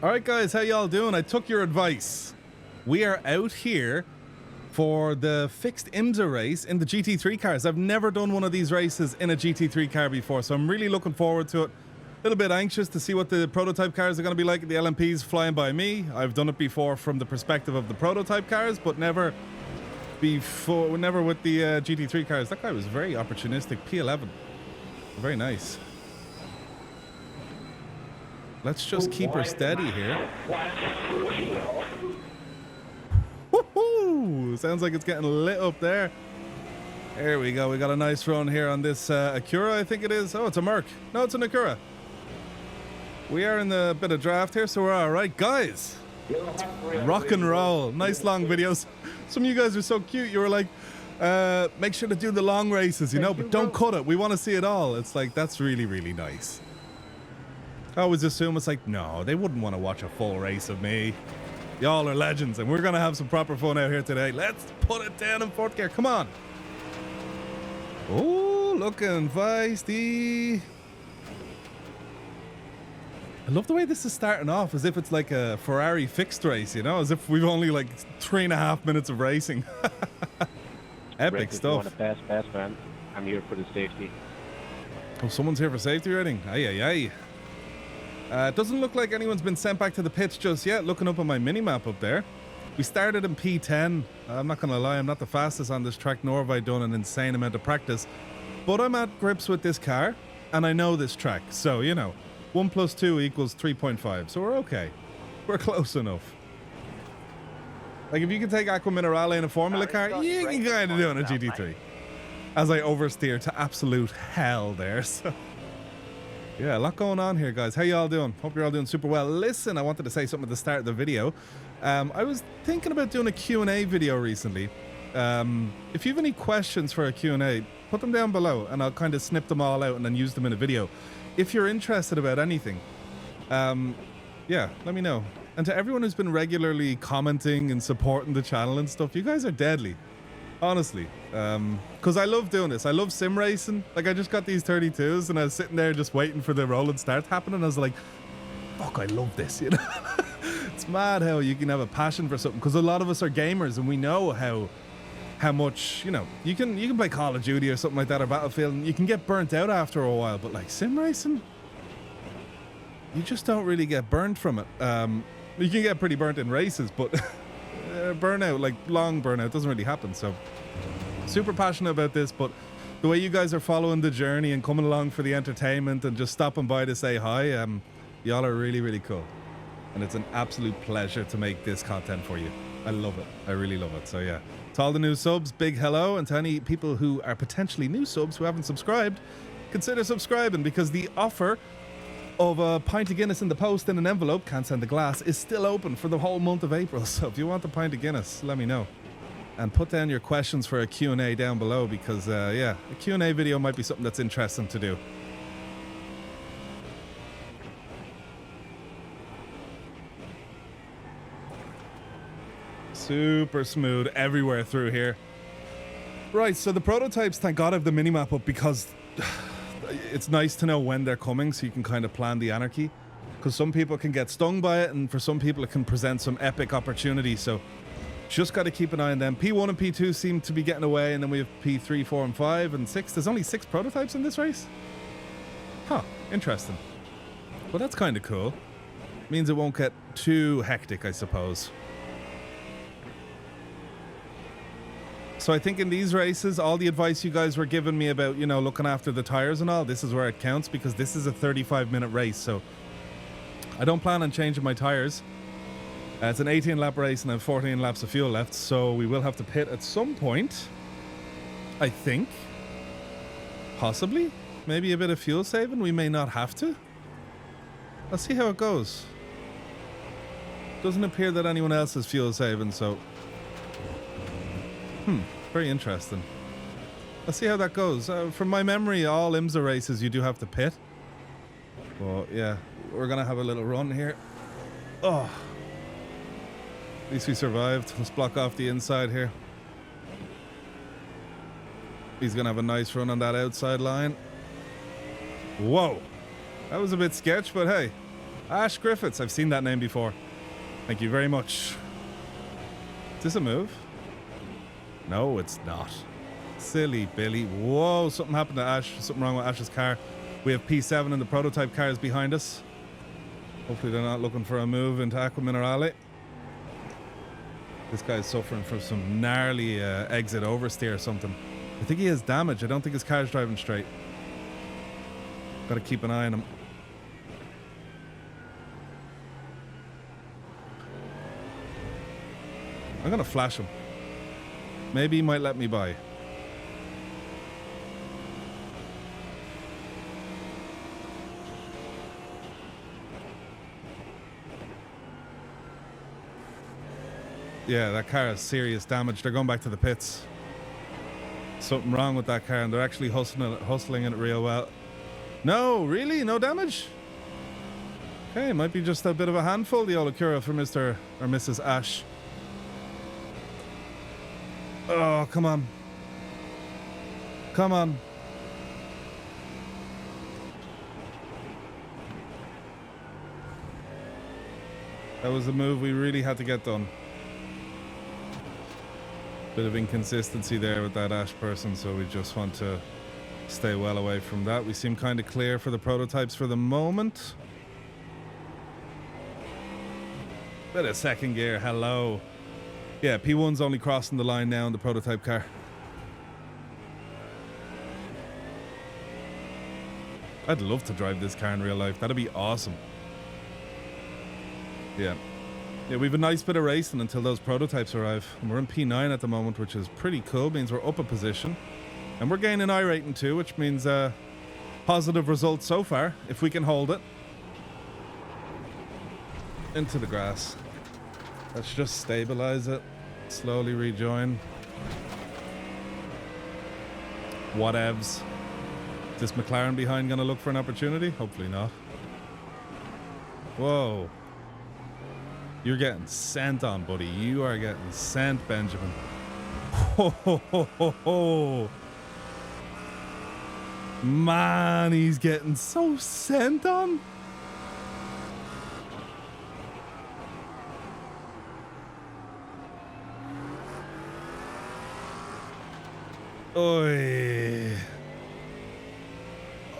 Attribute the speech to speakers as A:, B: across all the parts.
A: All right, guys, how y'all doing? I took your advice. We are out here for the fixed IMSA race in the GT3 cars. I've never done one of these races in a GT3 car before, so I'm really looking forward to it. A little bit anxious to see what the prototype cars are going to be like. The LMPs flying by me. I've done it before from the perspective of the prototype cars, but never with the GT3 cars. That guy was very opportunistic. P11. Very nice. Let's just keep her steady here. Woohoo! Sounds like it's getting lit up there. There we go. We got a nice run here on this Acura, I think it is. Oh, it's a Merc. No, it's an Acura. We are in the bit of draft here, so we're all right. Guys, rock and roll. Nice long videos. Some of you guys are so cute. You were like, make sure to do the long races, you know, but don't cut it. We want to see it all. It's like, that's really, really nice. I always assume it's like, no, they wouldn't want to watch a full race of me. Y'all are legends, and we're going to have some proper fun out here today. Let's put it down in fourth gear. Come on. Oh, looking feisty. I love the way this is starting off, as if it's like a Ferrari fixed race, you know, as if we've only like 3.5 minutes of racing. Epic
B: Rick,
A: stuff.
B: if you want to pass, man. I'm here for the safety.
A: Oh, someone's here for safety rating. Aye, aye, aye. It doesn't look like anyone's been sent back to the pits just yet. Looking up on my mini-map up there. We started in P10. I'm not going to lie, I'm not the fastest on this track, nor have I done an insane amount of practice. But I'm at grips with this car, and I know this track. So, you know, 1 + 2 = 3.5. So we're okay. We're close enough. Like, if you can take Aqua Minerale in a Formula car, you can kind of do it in a GT3. As I oversteer to absolute hell there, so... Yeah, a lot going on here, guys. How y'all doing? Hope you're all doing super well. Listen, I wanted to say something at the start of the video. I was thinking about doing a Q&A video recently. If you have any questions for a Q&A, put them down below, and I'll kind of snip them all out and then use them in a video. If you're interested about anything, yeah, let me know. And to everyone who's been regularly commenting and supporting the channel and stuff, you guys are deadly. Honestly, because I love doing this. I love sim racing. Like, I just got these 32s and I was sitting there just waiting for the roll and start happening. I was like, fuck, I love this, you know. It's mad how you can have a passion for something, because a lot of us are gamers and we know how much, you know, you can play Call of Duty or something like that, or Battlefield, and you can get burnt out after a while. But like sim racing, you just don't really get burnt from it. You can get pretty burnt in races, but burnout, like long burnout, doesn't really happen. So super passionate about this, but the way you guys are following the journey and coming along for the entertainment and just stopping by to say hi, y'all are really, really cool, and it's an absolute pleasure to make this content for you. I love it. I really love it. So yeah, to all the new subs, big hello, and to any people who are potentially new subs who haven't subscribed, consider subscribing, because the offer of a pint of Guinness in the post in an envelope, can't send the glass, is still open for the whole month of April. So if you want a pint of Guinness, let me know. And put down your questions for a Q&A down below, because yeah, a Q&A video might be something that's interesting to do. Super smooth everywhere through here. Right, so the prototypes, thank God I have the mini-map up, because it's nice to know when they're coming, so you can kind of plan the anarchy, because some people can get stung by it, and for some people it can present some epic opportunities. So just got to keep an eye on them. P1 and P2 seem to be getting away, and then we have P3, 4 and 5 and 6. There's only 6 prototypes in this race? Huh, interesting. Well, that's kind of cool. Means it won't get too hectic, I suppose. So I think in these races, all the advice you guys were giving me about, you know, looking after the tires and all, this is where it counts, because this is a 35-minute race. So I don't plan on changing my tires. It's an 18-lap race and I have 14 laps of fuel left, so we will have to pit at some point, I think. Possibly. Maybe a bit of fuel saving. We may not have to. Let's see how it goes. Doesn't appear that anyone else is fuel saving, so... very interesting. Let's see how that goes. From my memory, all IMSA races you do have to pit. Well, yeah, we're gonna have a little run here. Oh, at least we survived. Let's block off the inside here. He's gonna have a nice run on that outside line. Whoa, that was a bit sketch, but hey, Ash Griffiths. I've seen that name before. Thank you very much. Is this a move? No, it's not. Silly Billy. Whoa, something happened to Ash. Something wrong with Ash's car. We have P7 and the prototype cars behind us. Hopefully they're not looking for a move into Aqua Minerale. This guy's suffering from some gnarly exit oversteer or something. I think he has damage. I don't think his car's driving straight. Gotta keep an eye on him. I'm gonna flash him. Maybe he might let me by. Yeah, that car has serious damage. They're going back to the pits. Something wrong with that car, and they're actually hustling it real well. No, really? No damage? Okay, might be just a bit of a handful, the old Acura for Mr. or Mrs. Ash. Oh, come on. Come on. That was a move we really had to get done. Bit of inconsistency there with that Ash person, so we just want to stay well away from that. We seem kind of clear for the prototypes for the moment. Bit of second gear, hello. Yeah, P1's only crossing the line now in the prototype car. I'd love to drive this car in real life. That'd be awesome. Yeah. Yeah, we have a nice bit of racing until those prototypes arrive. And we're in P9 at the moment, which is pretty cool. Means we're up a position. And we're gaining I rating too, which means positive results so far, if we can hold it. Into the grass. Let's just stabilize it. Slowly rejoin. Whatevs. Is this McLaren behind going to look for an opportunity? Hopefully not. Whoa. You're getting sent on, buddy. You are getting sent, Benjamin. Ho, ho, ho, ho, ho. Man, he's getting so sent on. Oi.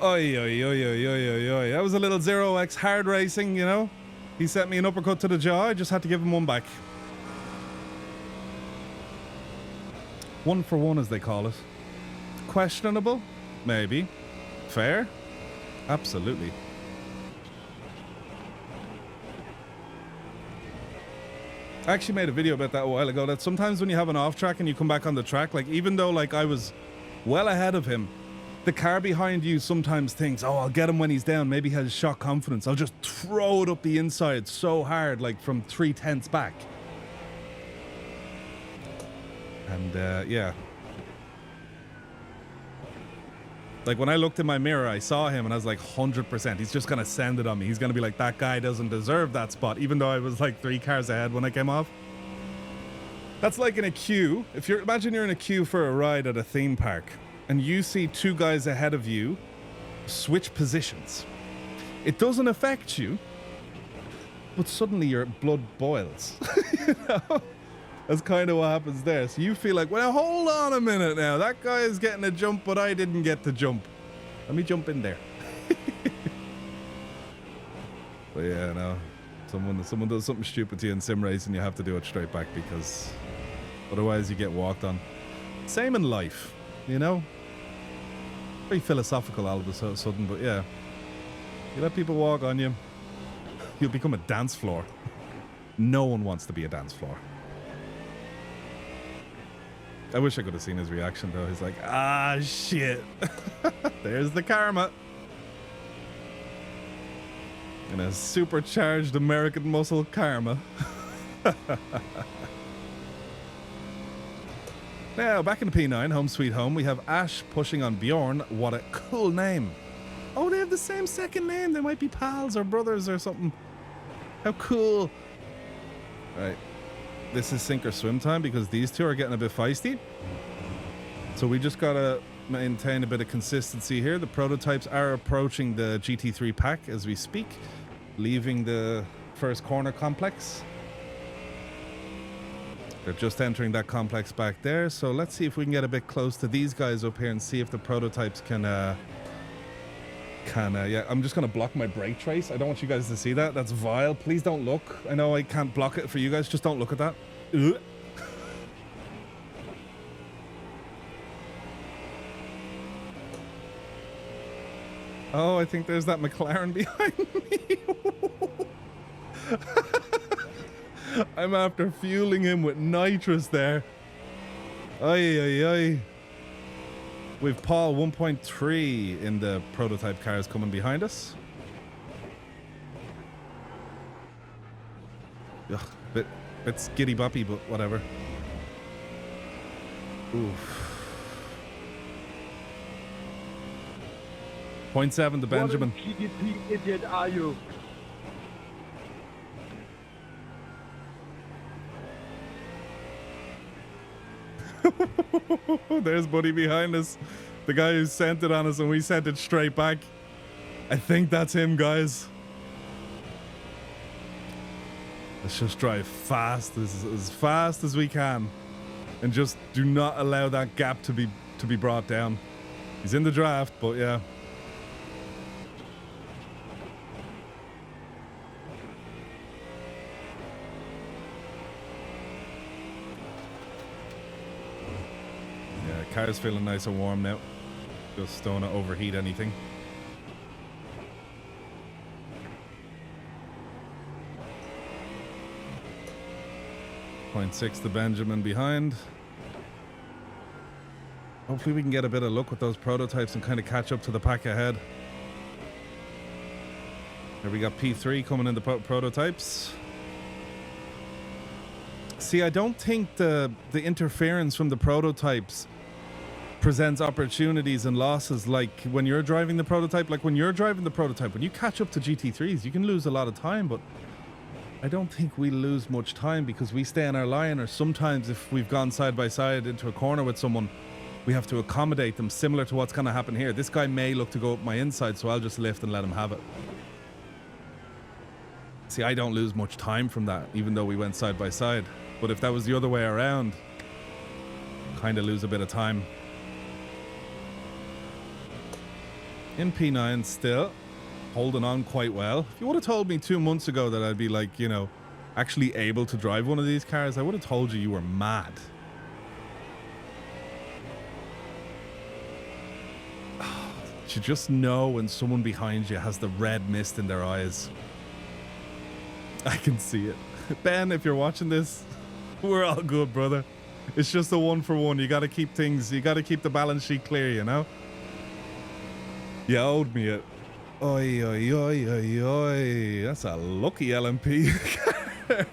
A: Oi, oi, oi, oi, oi, oi, oi. That was a little 0x hard racing, you know? He sent me an uppercut to the jaw. I just had to give him one back. 1 for 1, as they call it. Questionable? Maybe. Fair? Absolutely. I actually made a video about that a while ago, that sometimes when you have an off track and you come back on the track, like even though like I was well ahead of him, the car behind you sometimes thinks, oh, I'll get him when he's down. Maybe he has shot confidence. I'll just throw it up the inside so hard, like from 3/10 back. And yeah. Like when I looked in my mirror, I saw him and I was like 100%. He's just going to send it on me. He's going to be like, that guy doesn't deserve that spot, even though I was like 3 cars ahead when I came off. That's like in a queue. If you're, imagine you're in a queue for a ride at a theme park and you see 2 guys ahead of you switch positions. It doesn't affect you, but suddenly your blood boils. You know? That's kind of what happens there. So you feel like, well, hold on a minute now. That guy is getting a jump, but I didn't get the jump. Let me jump in there. But yeah, no. Someone does something stupid to you in sim racing, you have to do it straight back because otherwise you get walked on. Same in life, you know? Very philosophical all of a sudden, but yeah. You let people walk on you, you'll become a dance floor. No one wants to be a dance floor. I wish I could have seen his reaction though. He's like, ah, shit. There's the karma. And a supercharged American muscle karma. Now, back in the P9, home sweet home, we have Ash pushing on Bjorn. What a cool name. Oh, they have the same second name. They might be pals or brothers or something. How cool. Right. This is sink or swim time because these two are getting a bit feisty. So we just gotta maintain a bit of consistency here. The prototypes are approaching the GT3 pack as we speak. leaving the first corner complex. They're just entering that complex back there. So let's see if we can get a bit close to these guys up here and see if the prototypes can yeah, I'm just gonna block my brake trace. I don't want you guys to see that. That's vile. Please don't look. I know I can't block it for you guys. Just don't look at that. Ugh. Oh, I think there's that McLaren behind me. I'm after fueling him with nitrous there. Ay, ay, ay. We've Paul 1.3 in the prototype cars coming behind us. Ugh, bit skitty boppy, but whatever. Oof. 0.7 to Benjamin.
C: What GT3 idiot are you?
A: There's Buddy behind us. The guy who sent it on us and we sent it straight back. I think that's him, guys. Let's just drive fast as we can. And just do not allow that gap to be brought down. He's in the draft, but yeah. Car's feeling nice and warm now. Just don't want to overheat anything. .6 to Benjamin behind. Hopefully we can get a bit of luck with those prototypes and kind of catch up to the pack ahead. Here we got P3 coming in the prototypes. See, I don't think the interference from the prototypes presents opportunities and losses like when you're driving the prototype. Like when you're driving the prototype, when you catch up to GT3s, you can lose a lot of time, but I don't think we lose much time because we stay in our line, or sometimes if we've gone side by side into a corner with someone, we have to accommodate them, similar to what's going to happen here. This guy may look to go up my inside, so I'll just lift and let him have it. See, I don't lose much time from that, even though we went side by side. But if that was the other way around, kind of lose a bit of time. In P9 still, holding on quite well. If you would have told me 2 months ago that I'd be like, you know, actually able to drive one of these cars, I would have told you were mad. You just know when someone behind you has the red mist in their eyes. I can see it. Ben, if you're watching this, we're all good, brother. It's just a 1-for-1. You got to keep the balance sheet clear, you know? You owed me it. Oi, oi, oi, oi, oi. That's a lucky LMP,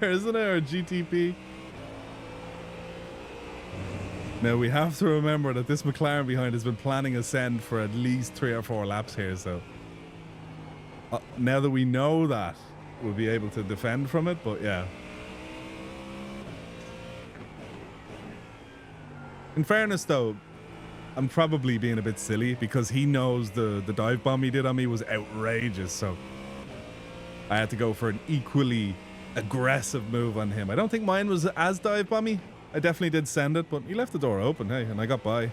A: isn't it? Or GTP? Now, we have to remember that this McLaren behind has been planning a send for at least 3 or 4 laps here, so... now that we know that, we'll be able to defend from it, but yeah. In fairness, though, I'm probably being a bit silly because he knows the dive bomb he did on me was outrageous, so I had to go for an equally aggressive move on him. I don't think mine was as dive bomby. I definitely did send it, but he left the door open, hey, and I got by.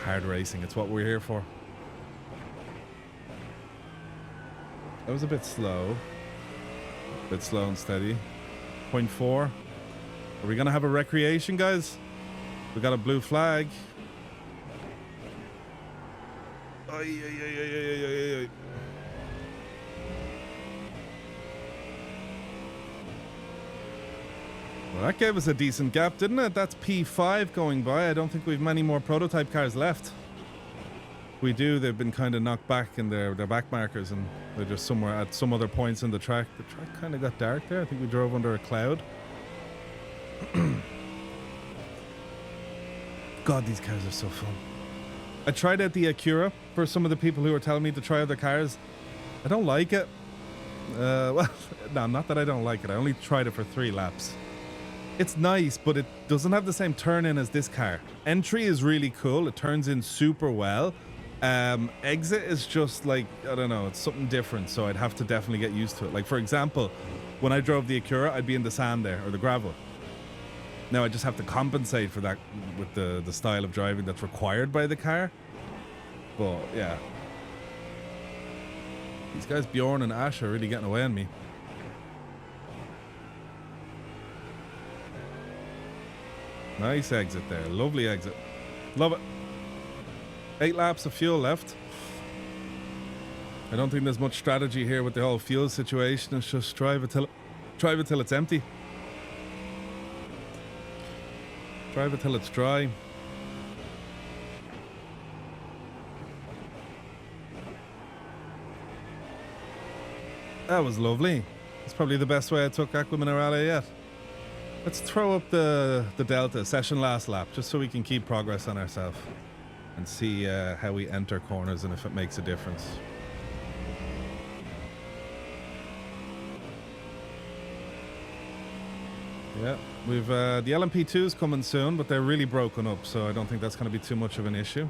A: Hard racing, it's what we're here for. That was a bit slow. A bit slow and steady. 0.4. Are we gonna have a recreation, guys? We got a blue flag. Ay, ay, ay, ay, ay, ay, ay. Well, that gave us a decent gap, didn't it? That's P5 going by. I don't think we've many more prototype cars left. We do. They've been kind of knocked back in their back markers, and they're just somewhere at some other points in the track. The track kind of got dark there. I think we drove under a cloud. God, these cars are so fun. I tried out the Acura for some of the people who were telling me to try other cars. I don't like it. Well, no, not that I don't like it. I only tried it for 3 laps. It's nice, but it doesn't have the same turn in as this car. Entry is really cool. It turns in super well. Exit is just like, I don't know, it's something different, so I'd have to definitely get used to it. Like, for example, when I drove the Acura, I'd be in the sand there, or the gravel. Now I just have to compensate for that with the style of driving that's required by the car. But, yeah. These guys, Bjorn and Ash, are really getting away on me. Nice exit there. Lovely exit. Love it. 8 laps of fuel left. I don't think there's much strategy here with the whole fuel situation. It's just drive it till it's empty. Drive it till it's dry. That was lovely. It's probably the best way I took Aqua Minerale yet. Let's throw up the Delta session last lap, just so we can keep progress on ourselves and see how we enter corners and if it makes a difference. Yeah, we've the LMP2's coming soon, but they're really broken up, so I don't think that's going to be too much of an issue.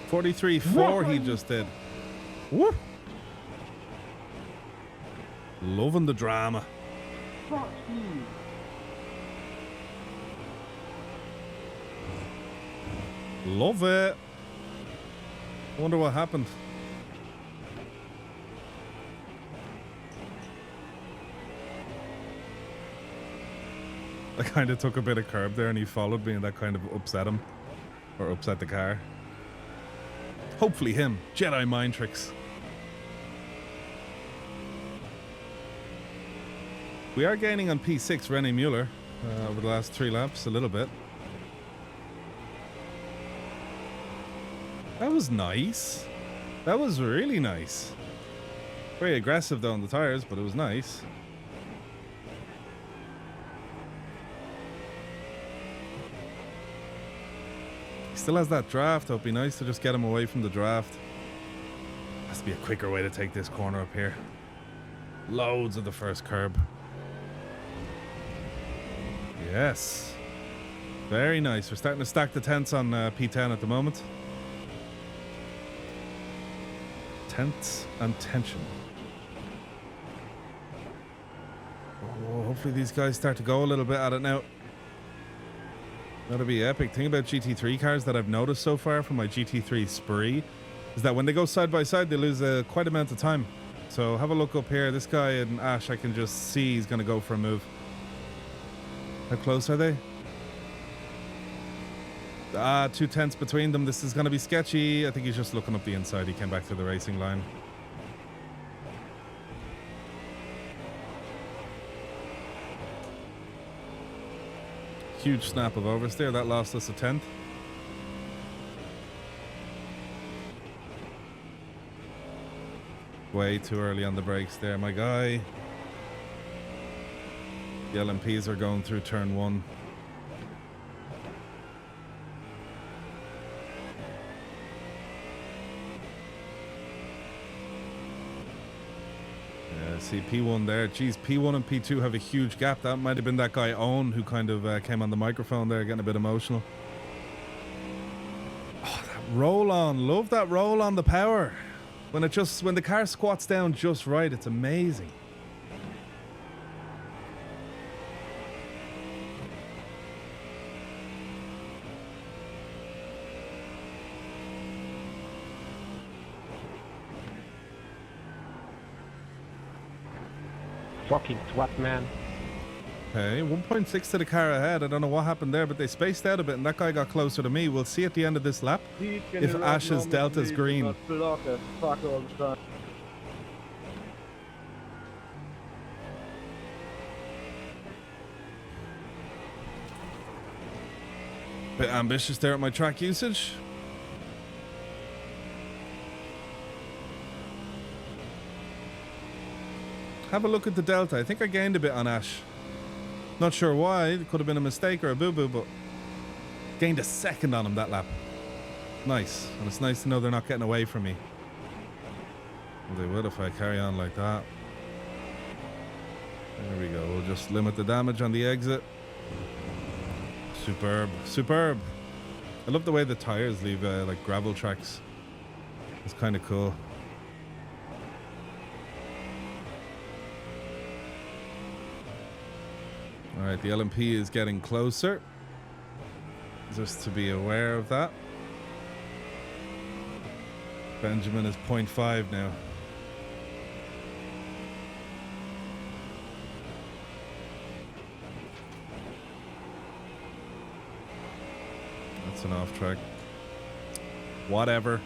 A: .43.4 he just did. Woo! Loving the drama.
C: Fuck you.
A: Love it. I wonder what happened. I kind of took a bit of curb there and he followed me and that kind of upset him. Or upset the car. Hopefully him. Jedi mind tricks. We are gaining on P6 René Mueller over the last 3 laps a little bit. That was nice. That was really nice. Very aggressive though on the tires, but it was nice. Still has that draft. It'd be nice to just get him away from the draft. Has to be a quicker way to take this corner up here. Loads of the first curb. Yes. Very nice. We're starting to stack the tenths on P10 at the moment. Tenths and tension. Oh, hopefully these guys start to go a little bit at it now. That'll be epic. Thing about GT3 cars that I've noticed so far from my GT3 spree is that when they go side by side, they lose quite amount of time. So have a look up here. This guy in Ash, I can just see he's going to go for a move. How close are they? 2 tenths between them. This is going to be sketchy. I think he's just looking up the inside. He came back to the racing line. Huge snap of oversteer. That lost us a tenth. Way too early on the brakes there, my guy. The LMPs are going through turn 1. See P1 there. Geez, P1 and P2 have a huge gap. That might have been that guy Owen who kind of came on the microphone there getting a bit emotional. Oh, that roll on. Love that roll on the power. When the car squats down just right, it's amazing.
B: Fucking twat, man.
A: Okay, 1.6 to the car ahead. I don't know what happened there, but they spaced out a bit and that guy got closer to me. We'll see at the end of this lap if Ash's Delta's green. Bit ambitious there at my track usage. Have a look at the Delta. I think I gained a bit on Ash. Not sure why. It could have been a mistake or a boo-boo, but gained a second on him that lap. Nice. And it's nice to know they're not getting away from me. Well, they will if I carry on like that. There we go. We'll just limit the damage on the exit. Superb. Superb. I love the way the tires leave like gravel tracks. It's kind of cool. Alright, the LMP is getting closer. Just to be aware of that. Benjamin is 0.5 now. That's an off track. Whatever.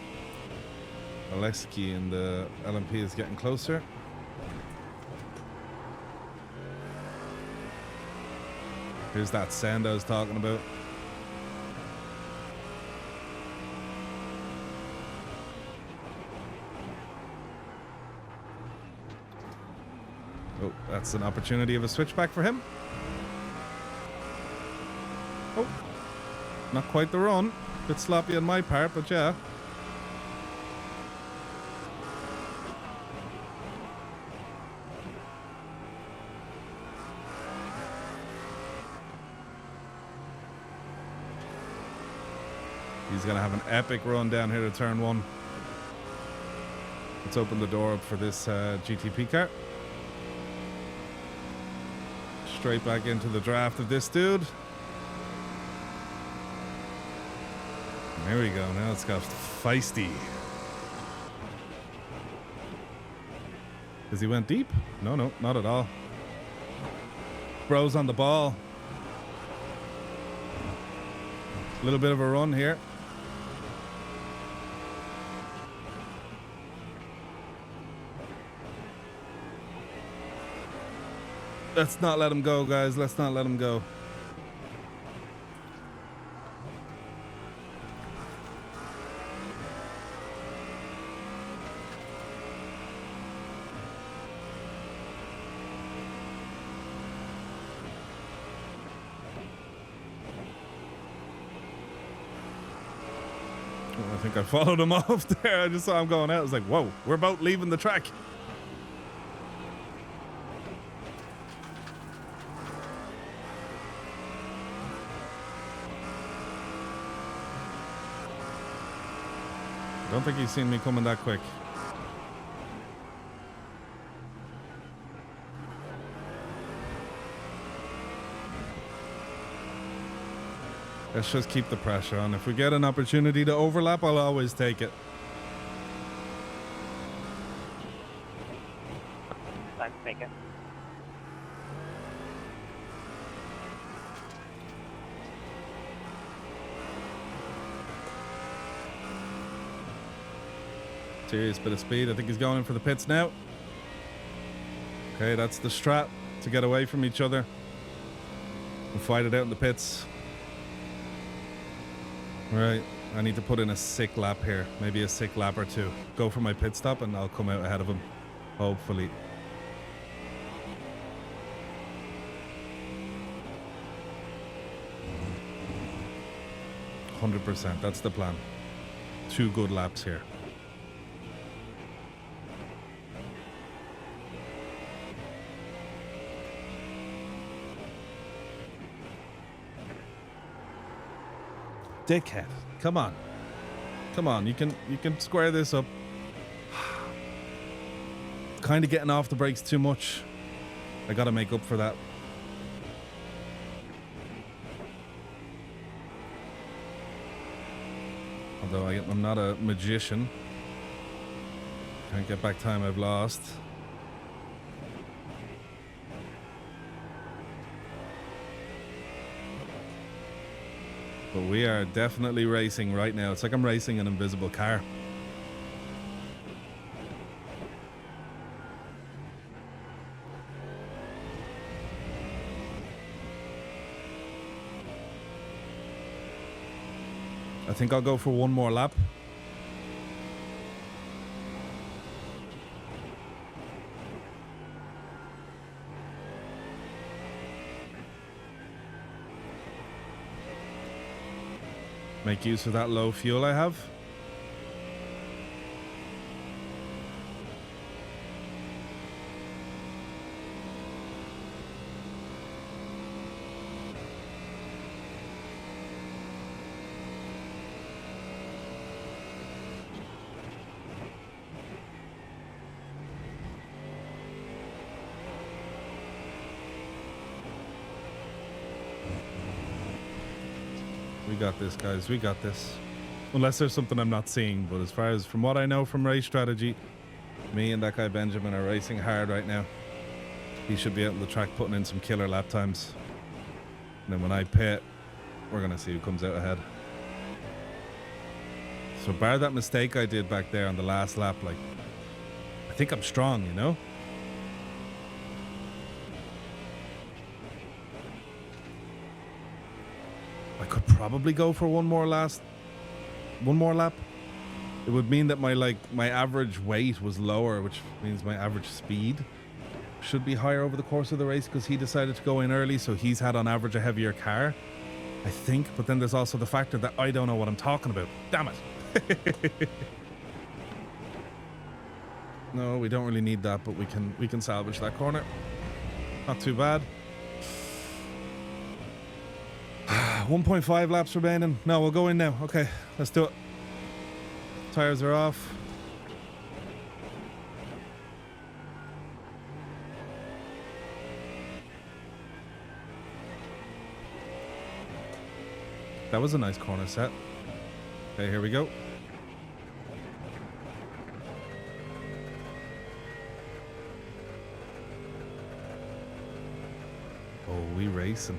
A: Oleski and the LMP is getting closer. Here's that sand I was talking about. Oh, that's an opportunity of a switchback for him. Oh, not quite the run. Bit sloppy on my part, but yeah. He's going to have an epic run down here to turn one. Let's open the door up for this GTP car. Straight back into the draft of this dude. There we go. Now it's got feisty. Because he went deep? No, no, not at all. Bro's on the ball. A little bit of a run here. Let's not let him go, guys. Let's not let him go. I think I followed him off there. I just saw him going out. I was like, whoa, we're about leaving the track. I don't think he's seen me coming that quick. Let's just keep the pressure on. If we get an opportunity to overlap, I'll always take it.
B: Let's take it.
A: Serious bit of speed. I think he's going in for the pits now. Okay, that's the strat, to get away from each other and fight it out in the pits. Right, I need to put in a sick lap here. Maybe a sick lap or two. Go for my pit stop and I'll come out ahead of him. Hopefully. %. That's the plan. 2 good laps here. Dickhead. Come on. Come on, you can square this up. Kind of getting off the brakes too much. I gotta make up for that. Although I'm not a magician. Can't get back time I've lost. But we are definitely racing right now. It's like I'm racing an invisible car. I think I'll go for one more lap. Make use of that low fuel I have. We got this, guys. We got this. Unless there's something I'm not seeing. But as far as from what I know from race strategy, me and that guy Benjamin are racing hard right now. He should be out on the track putting in some killer lap times. And then when I pit, we're going to see who comes out ahead. So bar that mistake I did back there on the last lap, like, I think I'm strong, you know? I could probably go for one more lap. It would mean that my average weight was lower, which means my average speed should be higher over the course of the race because he decided to go in early, so he's had on average a heavier car, I think. But then there's also the factor that I don't know what I'm talking about. Damn it. No, we don't really need that, but we can salvage that corner. Not too bad. 1.5 laps remaining. No, we'll go in now. Okay, let's do it. Tires are off. That was a nice corner set. Okay, here we go. Oh, we racing.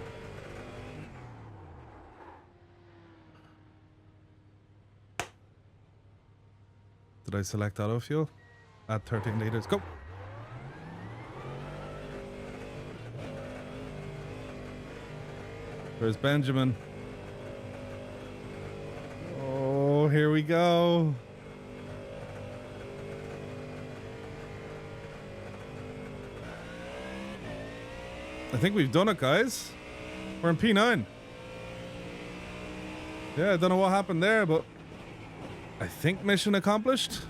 A: Did I select auto fuel? Add 13 liters. Go. There's Benjamin. Oh, here we go. I think we've done it, guys. We're in P9. Yeah, I don't know what happened there, but I think mission accomplished.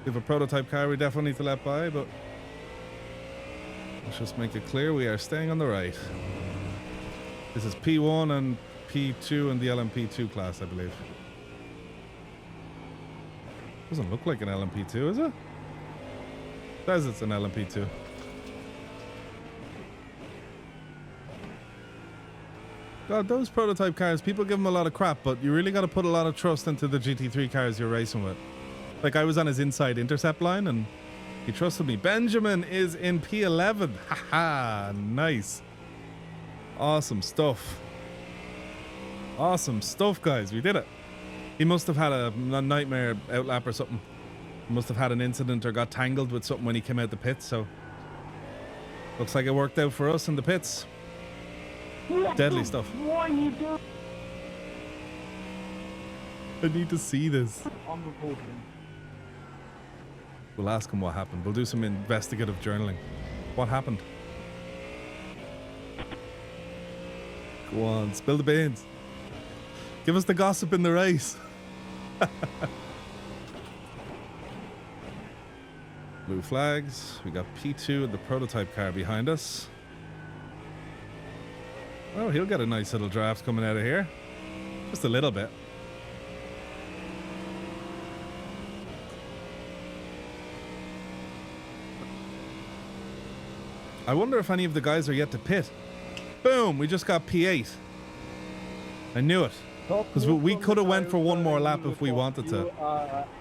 A: We have a prototype car we definitely need to let by, but let's just make it clear we are staying on the right. This is P1 and P2 in the LMP2 class, I believe. Doesn't look like an LMP2, is it? It says it's an LMP2. God, those prototype cars, people give them a lot of crap, but you really got to put a lot of trust into the GT3 cars you're racing with. Like, I was on his inside intercept line and he trusted me. Benjamin is in P11. Haha, nice. Awesome stuff. Awesome stuff, guys. We did it. He must have had a nightmare outlap or something. He must have had an incident or got tangled with something when he came out the pits, so looks like it worked out for us in the pits. Deadly stuff.
C: What are you doing?
A: I need to see this.
C: I'm reporting.
A: We'll ask him what happened. We'll do some investigative journaling. What happened? Go on, spill the beans. Give us the gossip in the race. Blue flags. We got P2 and the prototype car behind us. Oh, he'll get a nice little draft coming out of here. Just a little bit. I wonder if any of the guys are yet to pit. Boom, we just got P8. I knew it. Because we could have went for one more lap if we wanted to.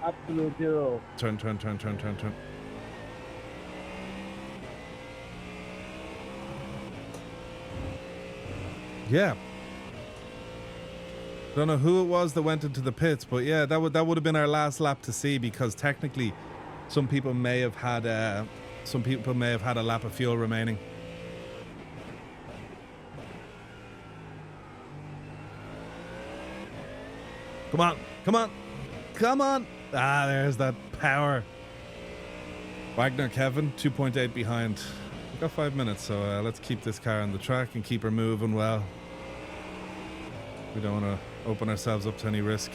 C: Absolute zero.
A: Turn. Yeah. Don't know who it was that went into the pits, but yeah, that would have been our last lap to see, because technically some people may have had a lap of fuel remaining. Come on. Ah, there's that power. Wagner Kevin 2.8 behind. We've got 5 minutes, so let's keep this car on the track and keep her moving well. We don't want to open ourselves up to any risk.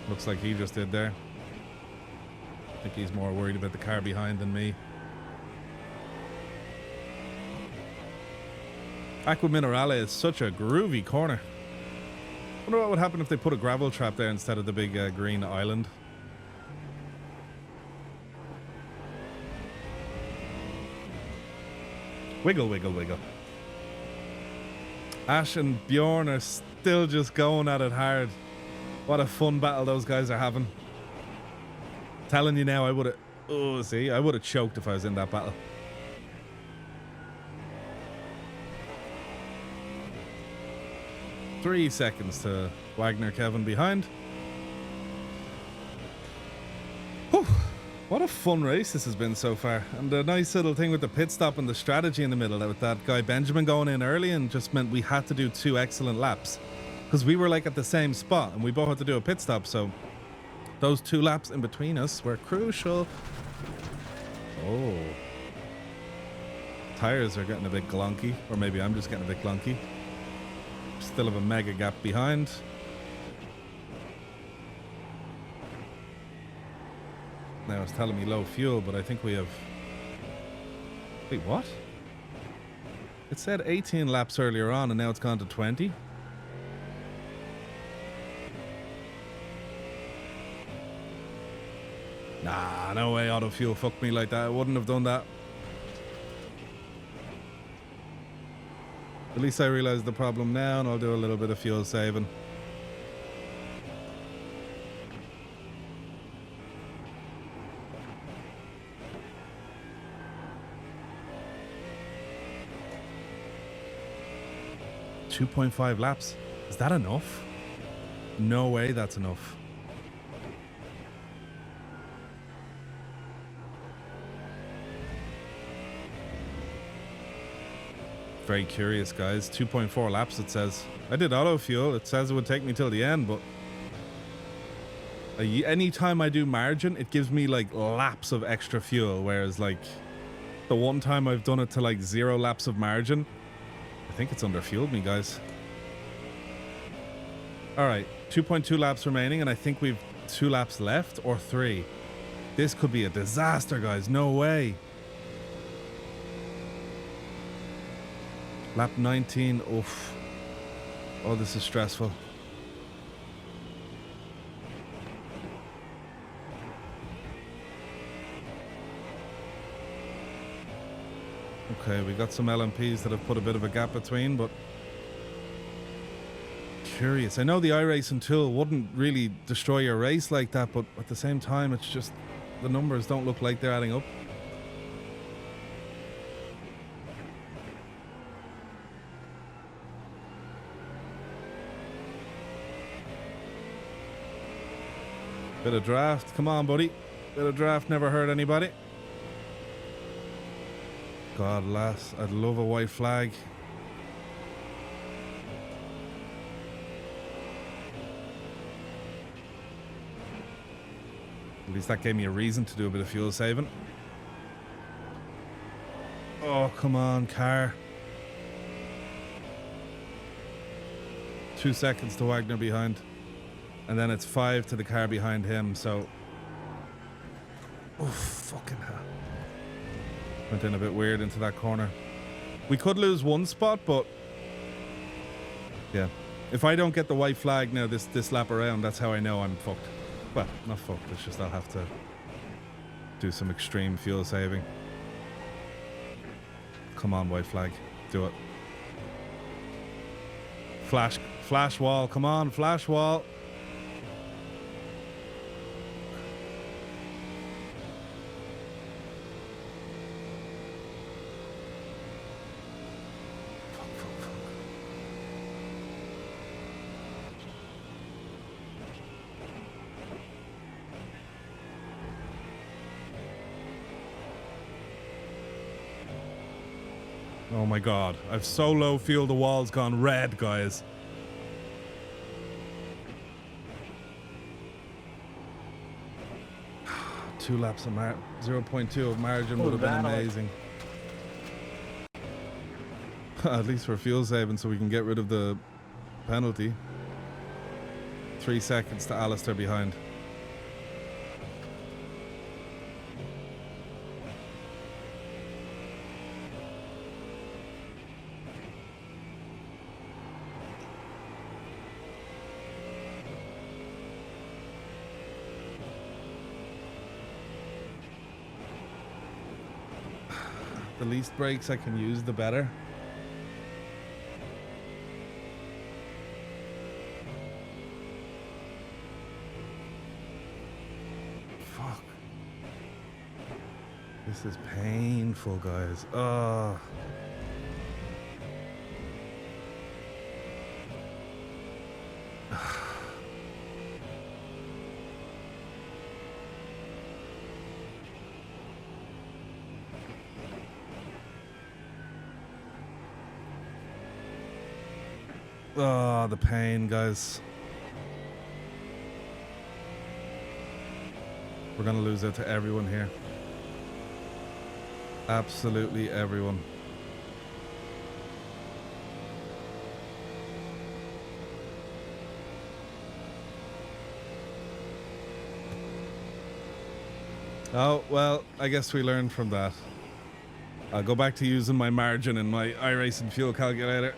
A: Looks like he just did there. I think he's more worried about the car behind than me. Aqua Minerale is such a groovy corner. Wonder what would happen if they put a gravel trap there instead of the big green island. Wiggle, wiggle, wiggle. Ash and Bjorn are still just going at it hard. What a fun battle those guys are having. Telling you now, I would have... Oh, see, I would have choked if I was in that battle. Three seconds to Wagner Kevin behind. Whew. What a fun race this has been so far. And the nice little thing with the pit stop and the strategy in the middle, with that guy Benjamin going in early, and just meant we had to do 2 excellent laps. Because we were like at the same spot and we both had to do a pit stop, so those 2 laps in between us were crucial. Oh. Tires are getting a bit glonky, or maybe I'm just getting a bit glonky. Still have a mega gap behind. Now it's telling me low fuel, but I think we have... Wait, what? It said 18 laps earlier on and now it's gone to 20. Nah, no way auto fuel fucked me like that. I wouldn't have done that. At least I realize the problem now, and I'll do a little bit of fuel saving. .5 laps. Is that enough? No way that's enough. Very curious, guys. 2.4 laps, it says. I did auto fuel. It says it would take me till the end, but anytime I do margin, it gives me like laps of extra fuel, whereas like the one time I've done it to like 0 laps of margin, I think it's underfueled me, guys. All right, 2.2 laps remaining, and I think we've 2 laps left, or 3. This could be a disaster, guys. No way. Lap 19. Oof. Oh, this is stressful. Okay, we got some LMPs that have put a bit of a gap between, but curious. I know the iRacing tool wouldn't really destroy your race like that, but at the same time, it's just the numbers don't look like they're adding up. Bit of draft. Come on, buddy. Bit of draft never hurt anybody. God, lass, I'd love a white flag. At least that gave me a reason to do a bit of fuel saving. Oh, come on, car. 2 seconds to Wagner behind. And then it's 5 to the car behind him, so... Oh, fucking hell. Went in a bit weird into that corner. We could lose 1 spot, but... Yeah. If I don't get the white flag now this lap around, that's how I know I'm fucked. Well, not fucked, it's just I'll have to do some extreme fuel saving. Come on, white flag. Do it. Flash wall. Come on, flash wall. Oh my god, I've so low fuel the wall's gone red, guys. Two laps of 0.2 of margin would have been amazing. At least for fuel saving, so we can get rid of the penalty. 3 seconds to Alistair behind. The least brakes I can use, the better. Fuck. This is painful, guys. Ugh. Oh, the pain, guys. We're gonna lose out to everyone here. Absolutely everyone. Oh, well, I guess we learned from that. I'll go back to using my margin in my iRacing fuel calculator.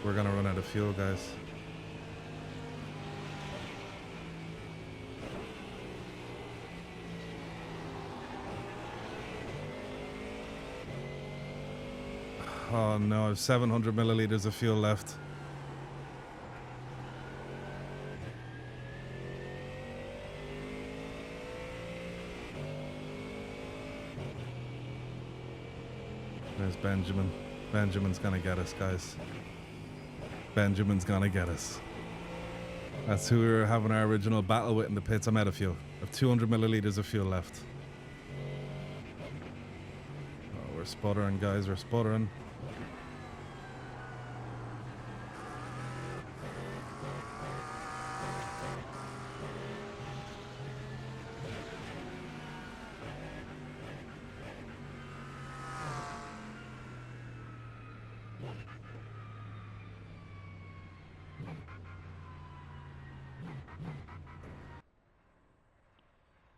A: We're gonna run out of fuel, guys. Oh no, I have 700 milliliters of fuel left. There's Benjamin. Benjamin's gonna get us, guys. Benjamin's gonna get us. That's who we were having our original battle with in the pits. I'm out of fuel. I have 200 milliliters of fuel left. Oh, we're sputtering, guys. We're sputtering.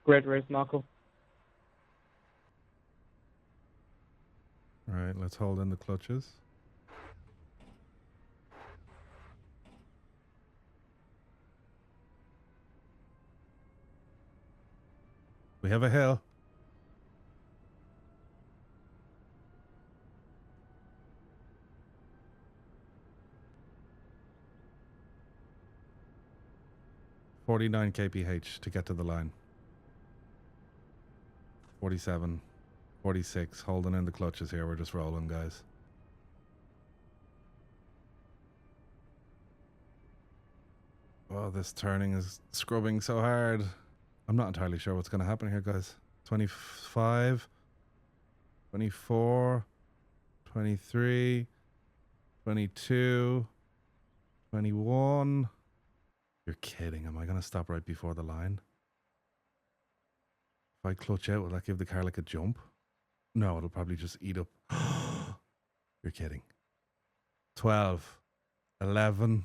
B: Great race, Marco.
A: All right, let's hold in the clutches. We have a hill. $49 kph to get to the line. 47, 46, holding in the clutches here. We're just rolling, guys. Oh, this turning is scrubbing so hard. I'm not entirely sure what's going to happen here, guys. 25, 24, 23, 22, 21. You're kidding. Am I going to stop right before the line? If I clutch out, will that give the car like a jump? No, it'll probably just eat up. You're kidding. 12, 11.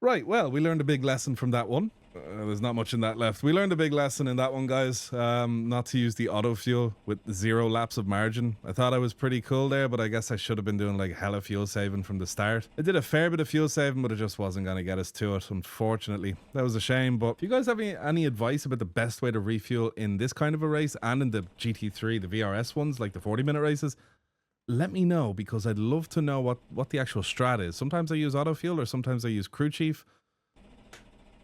A: Right, well, we learned a big lesson from that one. There's not much in that left. We learned a big lesson in that one, guys. Not to use the auto fuel with 0 laps of margin. I thought I was pretty cool there, but I guess I should have been doing like hella fuel saving from the start. I did a fair bit of fuel saving, but it just wasn't going to get us to it, unfortunately. That was a shame, but if you guys have any advice about the best way to refuel in this kind of a race and in the GT3, the VRS ones, like the 40-minute races, let me know, because I'd love to know what the actual strat is. Sometimes I use auto fuel or sometimes I use crew chief.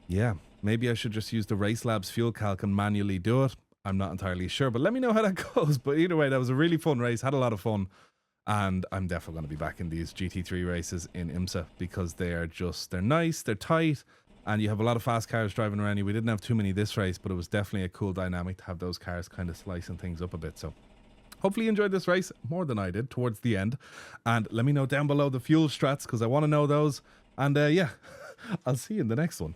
A: Yeah, maybe I should just use the Race Labs fuel calc and manually do it. I'm not entirely sure, but let me know how that goes. But either way, that was a really fun race, had a lot of fun, and I'm definitely going to be back in these GT3 races in IMSA because they're nice, they're tight, and you have a lot of fast cars driving around you. We didn't have too many this race, but it was definitely a cool dynamic to have those cars kind of slicing things up a bit. So hopefully you enjoyed this race more than I did towards the end. And let me know down below the fuel strats because I want to know those. And yeah, I'll see you in the next one.